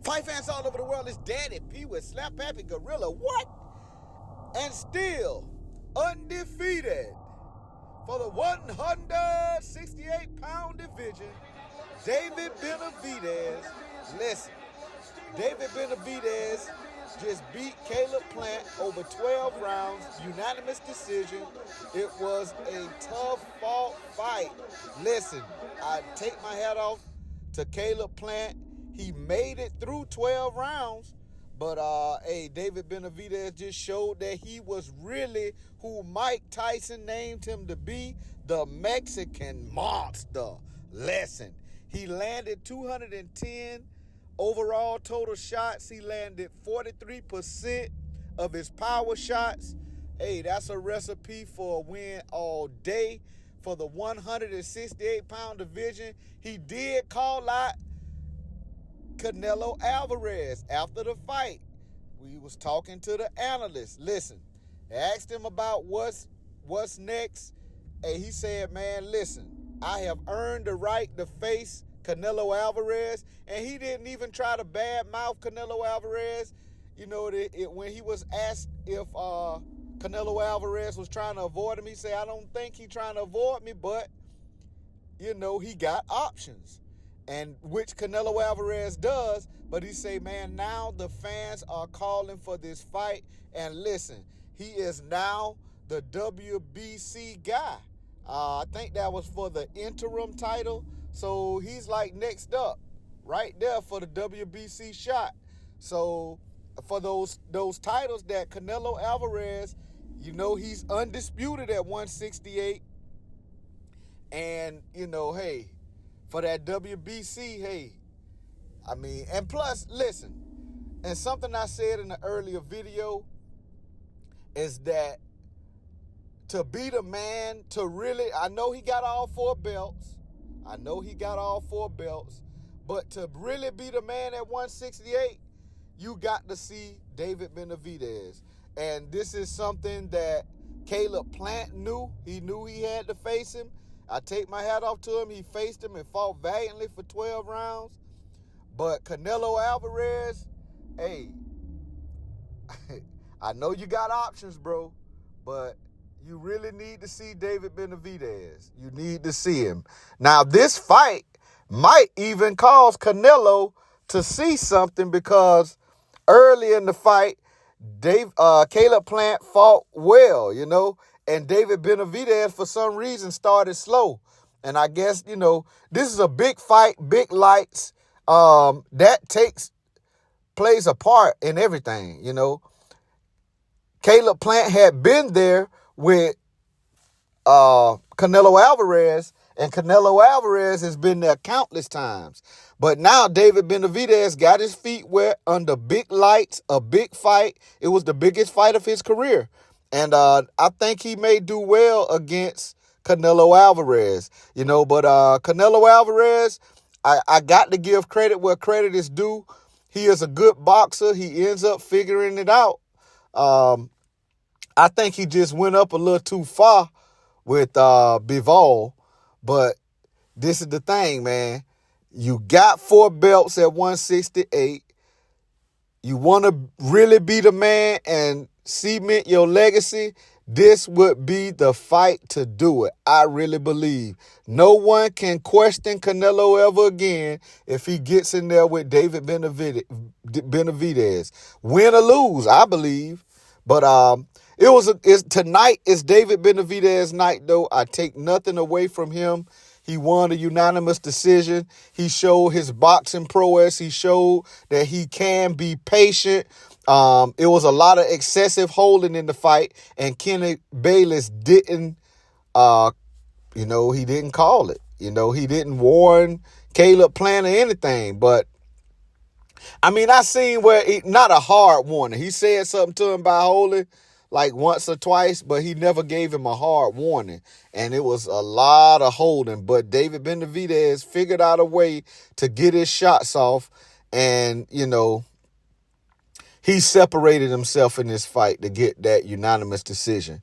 Fight fans all over the world, it's Daddy P with Slap Happy Gorilla. What? And still undefeated for the 168-pound division, David Benavidez. Listen, David Benavidez just beat Caleb Plant over 12 rounds, unanimous decision. It was a tough fought fight. Listen, I take my hat off to Caleb Plant. He made it through 12 rounds, but David Benavidez just showed that he was really who Mike Tyson named him to be, the Mexican monster. Listen, he landed 210 overall total shots. He landed 43% of his power shots. Hey, that's a recipe for a win all day. For the 168-pound division, he did call out Canelo Alvarez after the fight. We was talking to the analyst. Listen, asked him about what's next. And he said, man, listen, I have earned the right to face Canelo Alvarez. And he didn't even try to badmouth Canelo Alvarez. You know, when he was asked if Canelo Alvarez was trying to avoid him, he said, I don't think he's trying to avoid me, but, you know, he got options. And which Canelo Alvarez does, but he say, man, now the fans are calling for this fight. And listen, he is now the WBC guy. I think that was for the interim title. So he's like next up, right there for the WBC shot. So for those titles that Canelo Alvarez, you know, he's undisputed at 168. And, you know, hey, for that WBC, hey, I mean, and plus, listen, and something I said in the earlier video is that to be the man, to really, I know he got all four belts. But to really be the man at 168, you got to see David Benavidez. And this is something that Caleb Plant knew. He knew he had to face him. I take my hat off to him. He faced him and fought valiantly for 12 rounds. But Canelo Alvarez, hey, I know you got options, bro, but you really need to see David Benavidez. You need to see him. Now, this fight might even cause Canelo to see something because early in the fight, Caleb Plant fought well, you know, and David Benavidez, for some reason, started slow. And I guess, you know, this is a big fight, big lights. That plays a part in everything, you know. Caleb Plant had been there with Canelo Alvarez, and Canelo Alvarez has been there countless times. But now David Benavidez got his feet wet under big lights, a big fight. It was the biggest fight of his career. And I think he may do well against Canelo Alvarez, you know. But Canelo Alvarez, I got to give credit where credit is due. He is a good boxer. He ends up figuring it out. I think he just went up a little too far with Bivol. But this is the thing, man. You got 4 belts at 168. You want to really be the man and cement your legacy, this would be the fight to do it. I really believe. No one can question Canelo ever again if he gets in there with David Benavidez. Win or lose, I believe. But tonight is David Benavidez night, though. I take nothing away from him. He won a unanimous decision. He showed his boxing prowess. He showed that he can be patient. It was a lot of excessive holding in the fight, and Kenny Bayless didn't, he didn't call it. You know, he didn't warn Caleb Plant or anything. But, I mean, I seen where, not a hard warning. He said something to him about holding like once or twice, but he never gave him a hard warning. And it was a lot of holding. But David Benavidez figured out a way to get his shots off. And, you know, he separated himself in this fight to get that unanimous decision.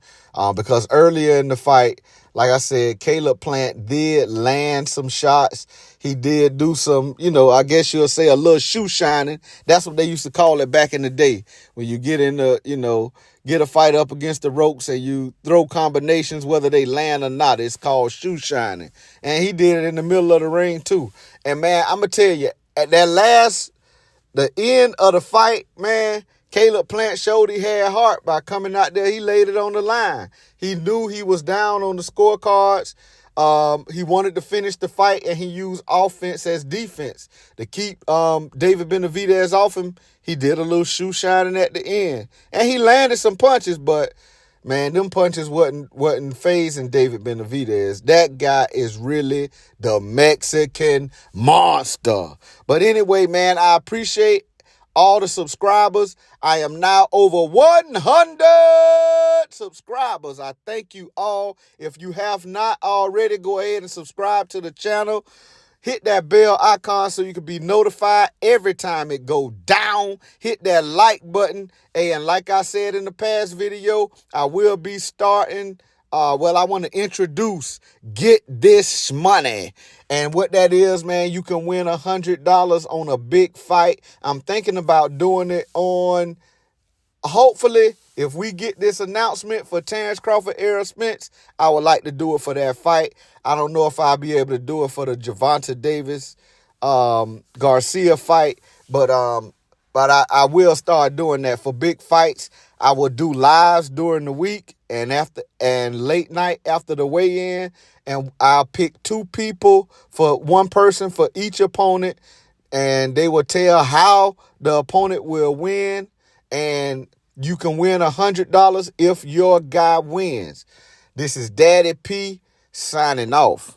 Because earlier in the fight, like I said, Caleb Plant did land some shots. He did do some, I guess you'll say a little shoe shining. That's what they used to call it back in the day. When you get in the, get a fight up against the ropes and you throw combinations, whether they land or not, it's called shoe shining. And he did it in the middle of the ring too. And man, I'm going to tell you, at the end of the fight, man, Caleb Plant showed he had heart by coming out there. He laid it on the line. He knew he was down on the scorecards. He wanted to finish the fight, and he used offense as defense to keep David Benavidez off him. He did a little shoe shining at the end, and he landed some punches, but man, them punches wasn't phasing David Benavidez. That guy is really the Mexican monster. But anyway, man, I appreciate all the subscribers. I am now over 100 subscribers. I thank you all. If you have not already, go ahead and subscribe to the channel. Hit that bell icon so you can be notified every time it go down. Hit that like button. And like I said in the past video, I will be starting, I want to introduce Get This Money. And what that is, man, you can win $100 on a big fight. I'm thinking about doing it on, hopefully, if we get this announcement for Terrence Crawford, Errol Spence, I would like to do it for that fight. I don't know if I'll be able to do it for the Gervonta Davis Garcia fight, but I will start doing that for big fights. I will do lives during the week and late night after the weigh-in, and I'll pick one person for each opponent, and they will tell how the opponent will win, and you can win $100 if your guy wins. This is Daddy P signing off.